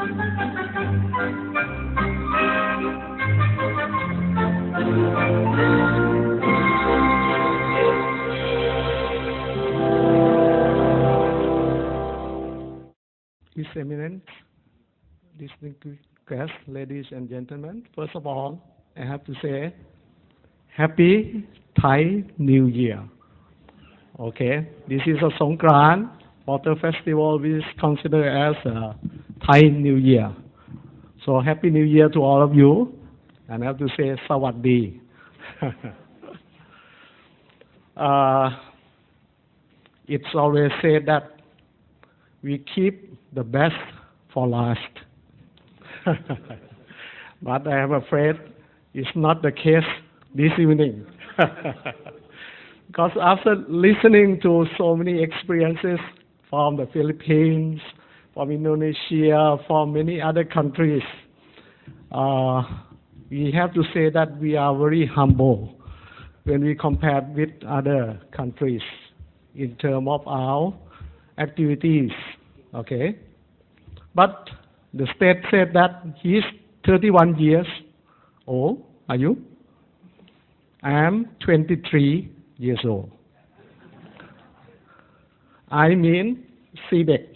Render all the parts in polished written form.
His Eminence, distinguished guests, ladies and gentlemen, first of all, I have to say, Happy Thai New Year. Okay, this is a Songkran water festival, which is considered as a Thai New Year. So Happy New Year to all of you, and I have to say, Sawadee. It's always said that we keep the best for last. But I am afraid it's not the case this evening. Because after listening to so many experiences from the Philippines, from Indonesia, from many other countries, we have to say that we are very humble when we compare with other countries in terms of our activities. Okay, but the state said that he is 31 years old. Are you? I am 23 years old. I mean CBEC.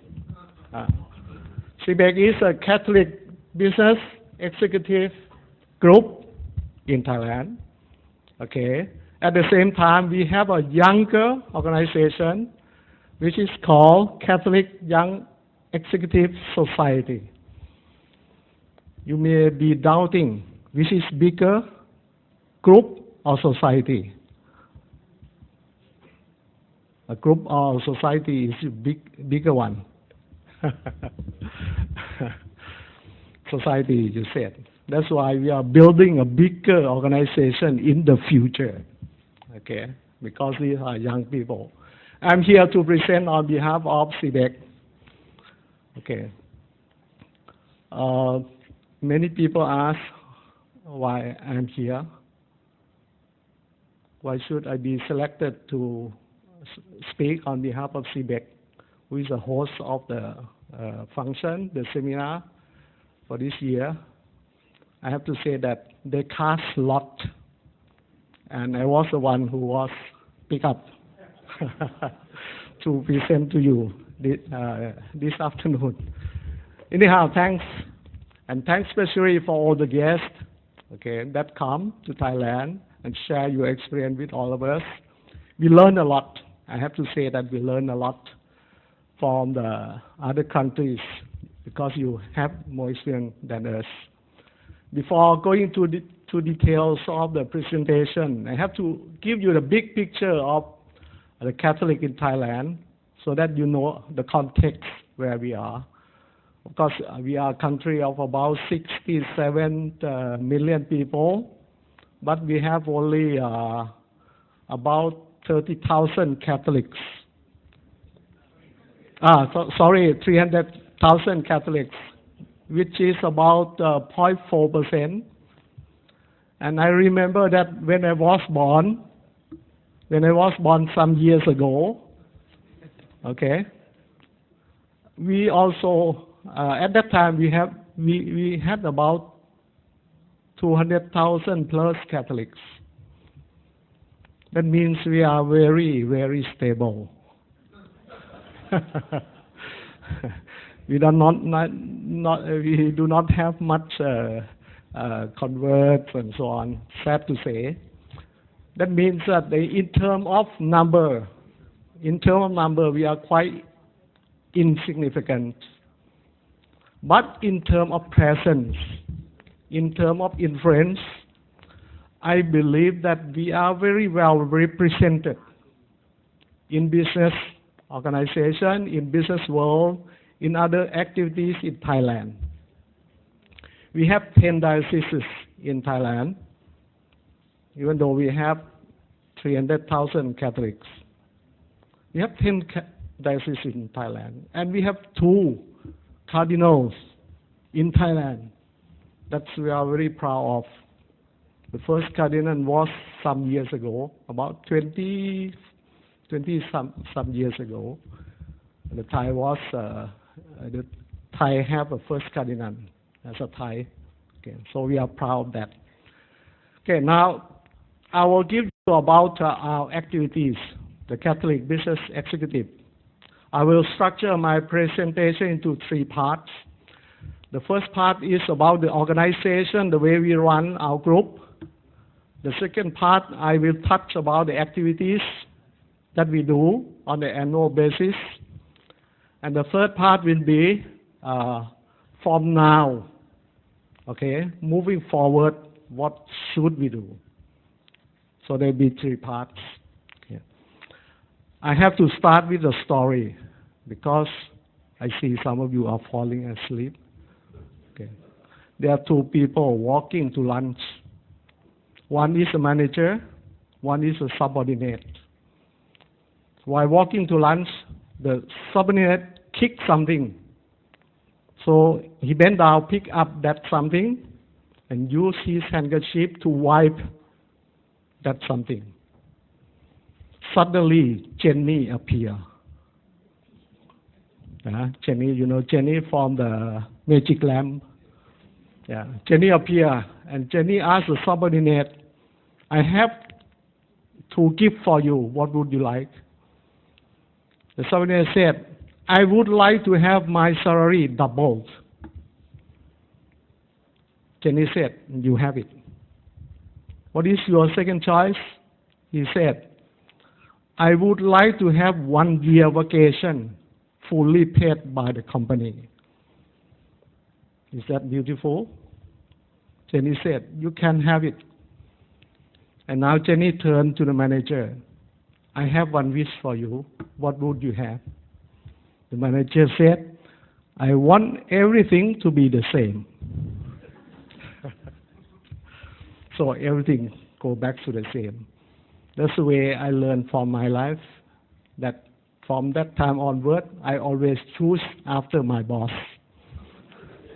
CBEC is a Catholic business executive group in Thailand. Okay. At the same time, we have a younger organization which is called Catholic Young Executive Society. You may be doubting which is bigger, group or society. A group or society is a bigger one. Society, you said. That's why we are building a bigger organization in the future. Okay, because these are young people. I'm here to present on behalf of CBEC. Okay. Many people ask why I'm here. Why should I be selected to speak on behalf of CBEC, who is the host of the function, the seminar for this year? I have to say that they cast lot, and I was the one who was picked up to present to you this afternoon. Anyhow, thanks, and thanks especially for all the guests, okay, that come to Thailand and share your experience with all of us. We learn a lot. I have to say that we learn a lot from the other countries because you have more experience than us. Before going to details of the presentation, I have to give you the big picture of the Catholic in Thailand so that you know the context where we are. Because we are a country of about 67 million people, but we have only about 30,000 Catholics. 300,000 Catholics, which is about 0.4%. And I remember that when I was born some years ago, okay, we also, at that time we had about 200,000 plus Catholics. That means we are very, very stable. We do not have much converts and so on. Sad to say. That means that in terms of number, we are quite insignificant. But in terms of presence, in terms of influence, I believe that we are very well represented in business organization, in business world, in other activities in Thailand. We have 10 dioceses in Thailand, even though we have 300,000 Catholics. We have 10 dioceses in Thailand, and we have 2 cardinals in Thailand that we are very proud of. The first cardinal was some years ago, about 20 some years ago. The Thai have a first cardinal as a Thai. Okay, so we are proud of that. Okay, now I will give you about our activities, the Catholic Business Executive. I will structure my presentation into 3 parts. The first part is about the organization, the way we run our group. The second part, I will touch about the activities that we do on the annual basis. And the third part will be from now, okay, moving forward, what should we do? So there will be 3 parts. Okay. I have to start with a story because I see some of you are falling asleep. Okay. There are 2 people walking to lunch. One is a manager, one is a subordinate. While walking to lunch, the subordinate kicked something. So he bent down, picked up that something, and used his handkerchief to wipe that something. Suddenly, Jenny appeared. Jenny, you know Jenny from the magic lamp. Yeah, Jenny appeared, and Jenny asked the subordinate, I have 2 gifts for you. What would you like? The subordinate said, I would like to have my salary doubled. Jenny said, you have it. What is your second choice? He said, I would like to have 1 year vacation fully paid by the company. Is that beautiful? Jenny said, you can have it. And now Jenny turned to the manager. I have 1 wish for you. What would you have? The manager said, I want everything to be the same. So everything go back to the same. That's the way I learned from my life, that from that time onward, I always choose after my boss.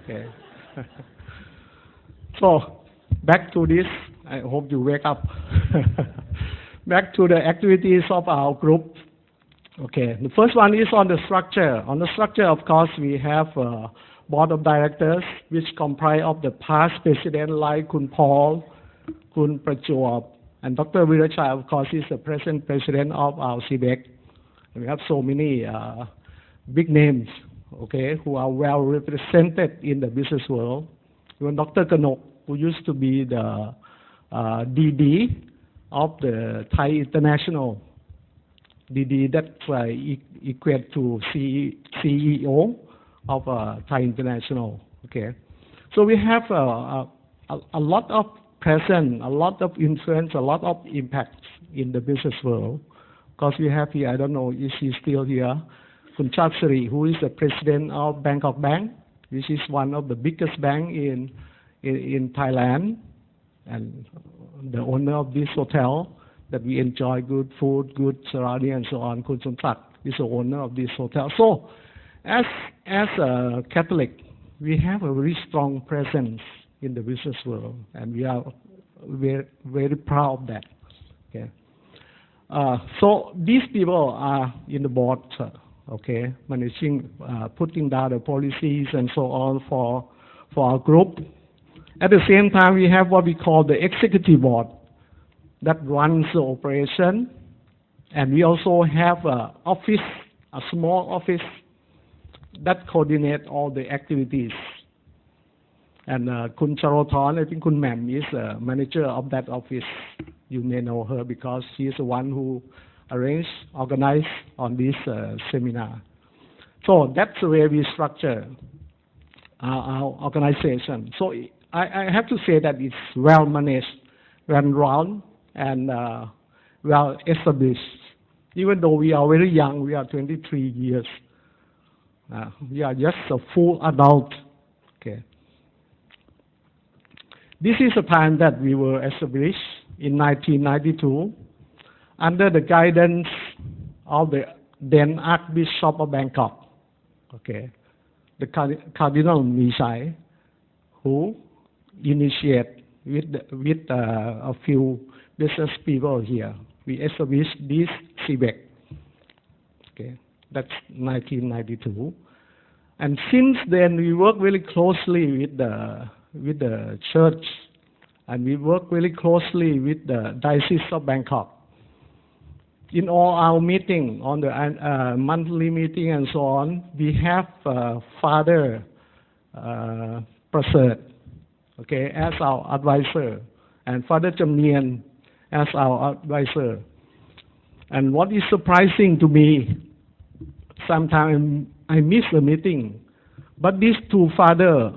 Okay. So back to this. I hope you wake up. Back to the activities of our group. Okay, the first one is on the structure. On the structure, of course, we have a board of directors, which comprise of the past president like Kun Paul, Kun Prachop, and Dr. Virachai, of course, is the present president of our CBEC. We have so many big names, okay, who are well represented in the business world. Even Dr. Kanok, who used to be the DD of the Thai International. DD, that's equate to CEO of Thai International. Okay, so we have a lot of presence, a lot of influence, a lot of impact in the business world. Because we have here, I don't know, is he still here? Kun Chapsari, who is the president of Bangkok Bank, which is one of the biggest bank in Thailand, and the owner of this hotel that we enjoy good food, good surrounding, and so on. Kun Somsak is the owner of this hotel. So, as a Catholic, we have a very strong presence in the business world, and we are very, very proud of that. Okay. So these people are in the board, okay, managing, putting down the policies and so on for our group. At the same time, we have what we call the executive board that runs the operation, and we also have an office, a small office that coordinates all the activities. And Kun Charothon, I think Kun Mem is the manager of that office. You may know her because she is the one who organized on this seminar. So that's the way we structure our organization. So I have to say that it's well managed, well run, and well established. Even though we are very young, we are 23 years. We are just a full adult. Okay. This is the time that we were established in 1992 under the guidance of the then Archbishop of Bangkok, okay, the Cardinal Misai, who initiated with a few business people here. We established this CBEC. Okay, that's 1992. And since then, we work very closely with the church, and we work very closely with the Diocese of Bangkok. In all our meeting, on the monthly meeting and so on, we have Father Prasad, okay, as our advisor, and Father Chamnien as our advisor. And what is surprising to me, sometimes I miss the meeting, but these two fathers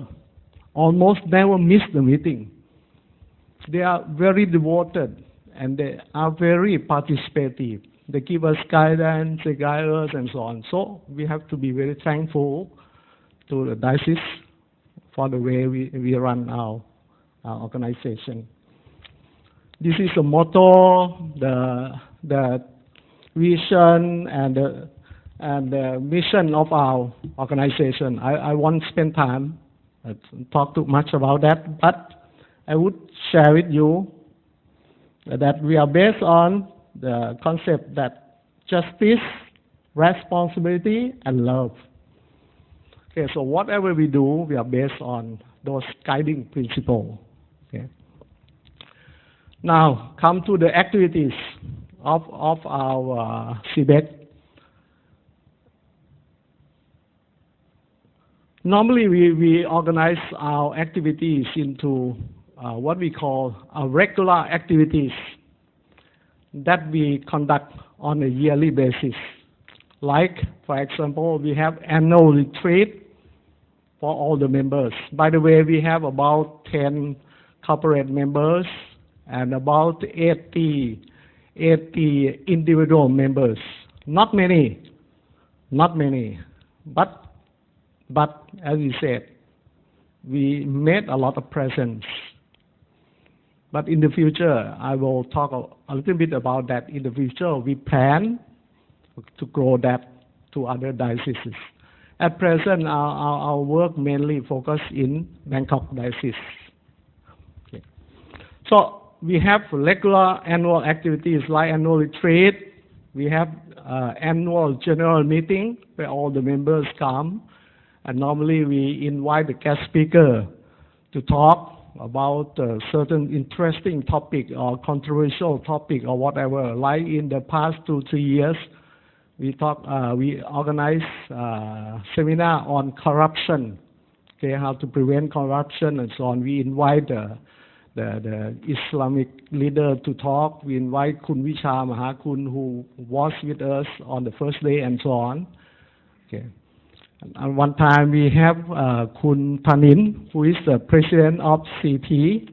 almost never miss the meeting. They are very devoted and they are very participative. They give us guidance, they guide us, and so on. So we have to be very thankful to the diocese for the way we run our organization. This is the motto, the vision, and the mission of our organization. I won't spend time talk too much about that, but I would share with you that we are based on the concept that justice, responsibility, and love. Okay, so whatever we do, we are based on those guiding principles. Okay. Now, come to the activities of our CBEC. Normally, we organize our activities into what we call regular activities that we conduct on a yearly basis. Like, for example, we have annual retreat for all the members. By the way, we have about 10 corporate members and about 80 individual members. Not many, but as we said, we made a lot of presence. But in the future, I will talk a little bit about that. In the future, we plan to grow that to other dioceses. At present, our work mainly focus in Bangkok diocese. Okay. So we have regular annual activities like annual retreat. We have annual general meeting where all the members come. And normally we invite the guest speaker to talk about a certain interesting topic or controversial topic or whatever. Like in the past 2-3 years, we organize seminar on corruption, okay, how to prevent corruption and so on. We invite the Islamic leader to talk. We invite Kun Vicha Mahakun, who was with us on the first day, and so on. Okay. And one time we have Kun Panin, who is the president of CP,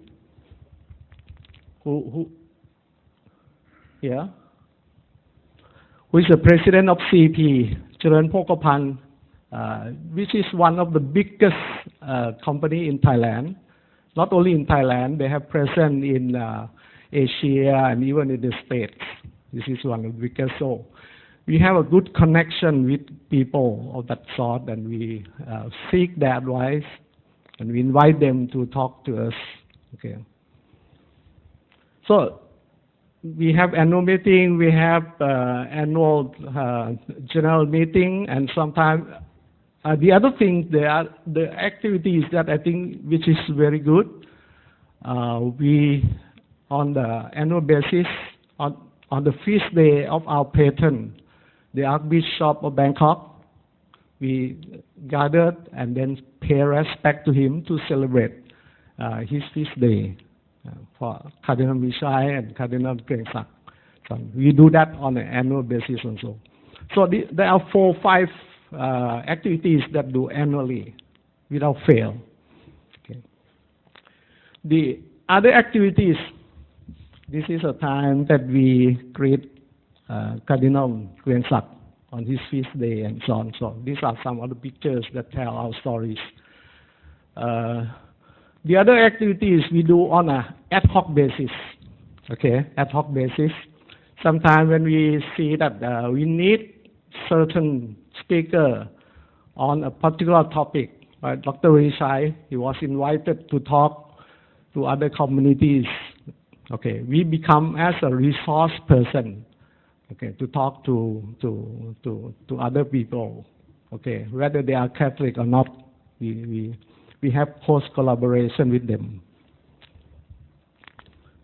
who is the president of CP, Charan Pokapan, which is one of the biggest company in Thailand. Not only in Thailand, they have presence in Asia and even in the States. This is one of the biggest. So we have a good connection with people of that sort, and we seek their advice, and we invite them to talk to us. Okay. So we have annual meeting, we have annual general meeting, and sometimes the other thing, there are the activities that I think which is very good. We on the annual basis on the feast day of our patron, the Archbishop of Bangkok, we gathered and then pay respect to him to celebrate his feast day for Cardinal Vishai and Cardinal Krengsak. So we do that on an annual basis also. So there are 4 or 5 activities that do annually without fail. Okay. The other activities, this is a time that we greet Cardinal Krengsak on his feast day and so on. So these are some of the pictures that tell our stories. The other activities we do on an ad hoc basis. Okay, ad hoc basis. Sometimes when we see that we need certain speaker on a particular topic, right? Dr. Vishai, he was invited to talk to other communities. Okay, we become as a resource person. Okay, to talk to other people. Okay, whether they are Catholic or not, we have close collaboration with them.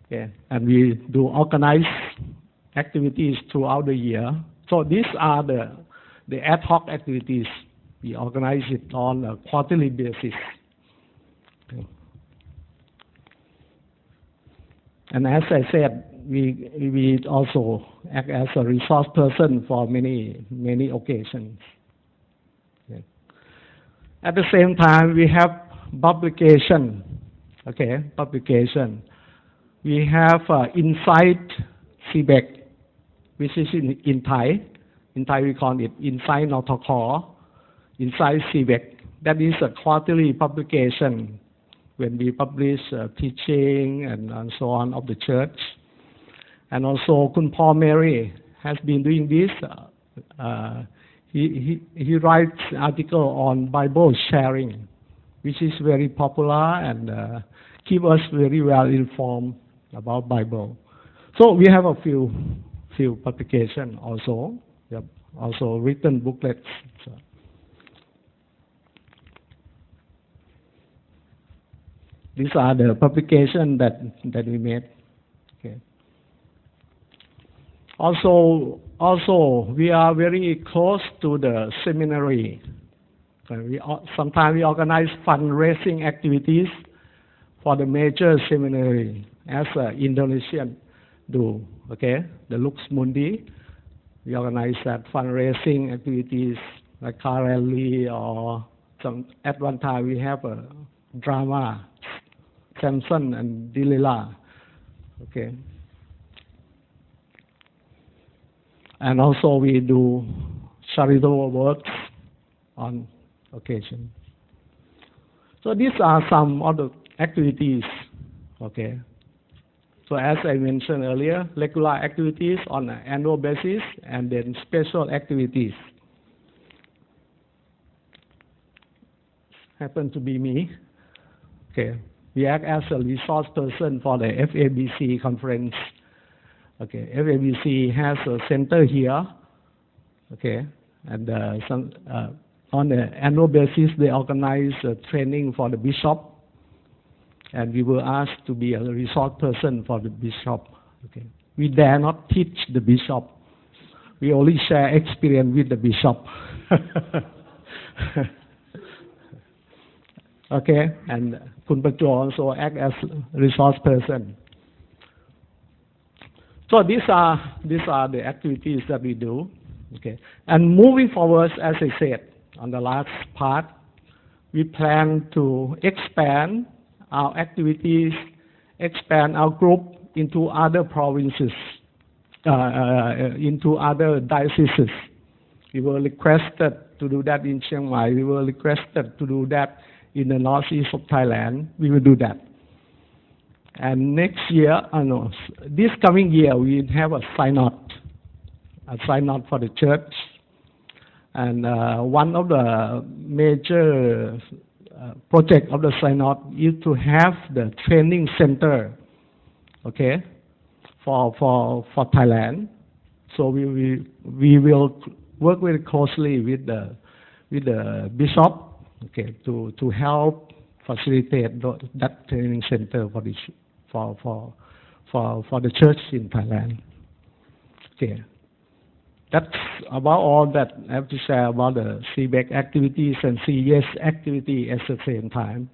Okay, and we do organize activities throughout the year. So these are the ad hoc activities. We organize it on a quarterly basis. Okay. And as I said, we also act as a resource person for many occasions. Okay. At the same time, we have publication. Okay, publication. We have Insight CBEC, which is in Thai. In Thai we call it Insight Notokor, Insight CBEC. That is a quarterly publication when we publish teaching and so on of the church. And also Kun Paul Mary has been doing this. He writes article on Bible sharing, which is very popular and keep us very well informed about Bible. So we have a few publications also. We have also written booklets. So. These are the publications that we made. Okay. Also, we are very close to the seminary. Sometimes we organize fundraising activities for the major seminary, as Indonesian do. Okay, the Lux Mundi. We organize that fundraising activities like car rally or some. At one time we have a drama, Samson and Delilah. Okay. And also we do charitable works on occasion. So these are some of the activities. Okay. So as I mentioned earlier, regular activities on an annual basis and then special activities. Happen to be me. Okay. We act as a resource person for the FABC conference. Okay, FABC has a center here. Okay, and on an annual basis they organize a training for the bishop, and we were asked to be a resource person for the bishop. Okay, we dare not teach the bishop. We only share experience with the bishop. Okay, and Kun Pacho also act as resource person. So these are the activities that we do. Okay, and moving forward, as I said on the last part, we plan to expand our activities, expand our group into other provinces, into other dioceses. We were requested to do that in Chiang Mai. We were requested to do that in the northeast of Thailand. We will do that. And next year, this coming year, we have a synod for the church. And one of the major projects of the synod is to have the training center, okay, for Thailand. So we will work very closely with the bishop, okay, to help facilitate that training center for the church in Thailand. Okay, that's about all that I have to share about the CBEC activities and CES activity at the same time.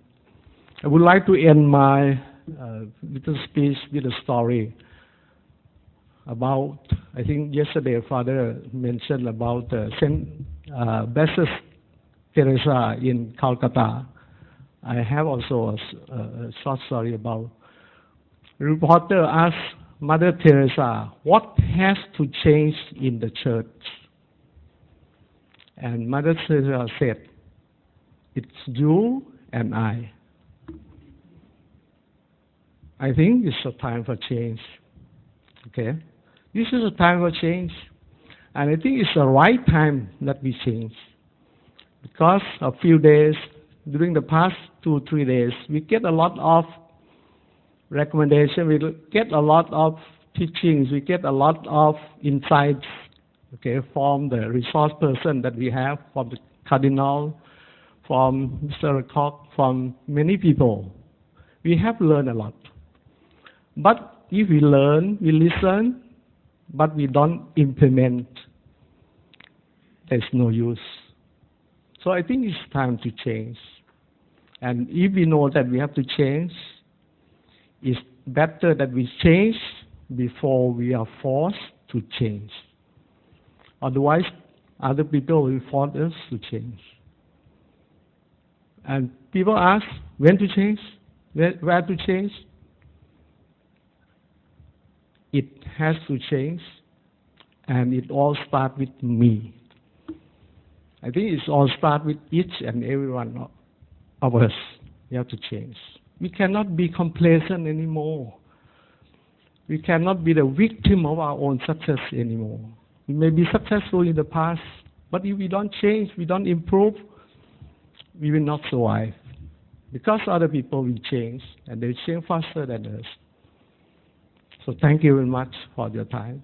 I would like to end my little speech with a story about, I think yesterday Father mentioned about Saint Blessed Teresa in Calcutta. I have also a short story about. A reporter asked Mother Teresa, what has to change in the church? And Mother Teresa said, it's you and I. I think it's a time for change. Okay? This is a time for change. And I think it's the right time that we change. Because a few days, during the past 2-3 days, we get a lot of recommendation, we get a lot of teachings, we get a lot of insights, okay, from the resource person that we have from the Cardinal, from Mr. Lecoq, from many people. We have learned a lot. But if we learn, we listen, but we don't implement, there's no use. So I think it's time to change. And if we know that we have to change, it's better that we change before we are forced to change. Otherwise, other people will force us to change. And people ask, when to change? Where to change? It has to change, and it all starts with me. I think it all starts with each and every one of us. We have to change. We cannot be complacent anymore. We cannot be the victim of our own success anymore. We may be successful in the past, but if we don't change, we don't improve, we will not survive. Because other people will change, and they change faster than us. So thank you very much for your time.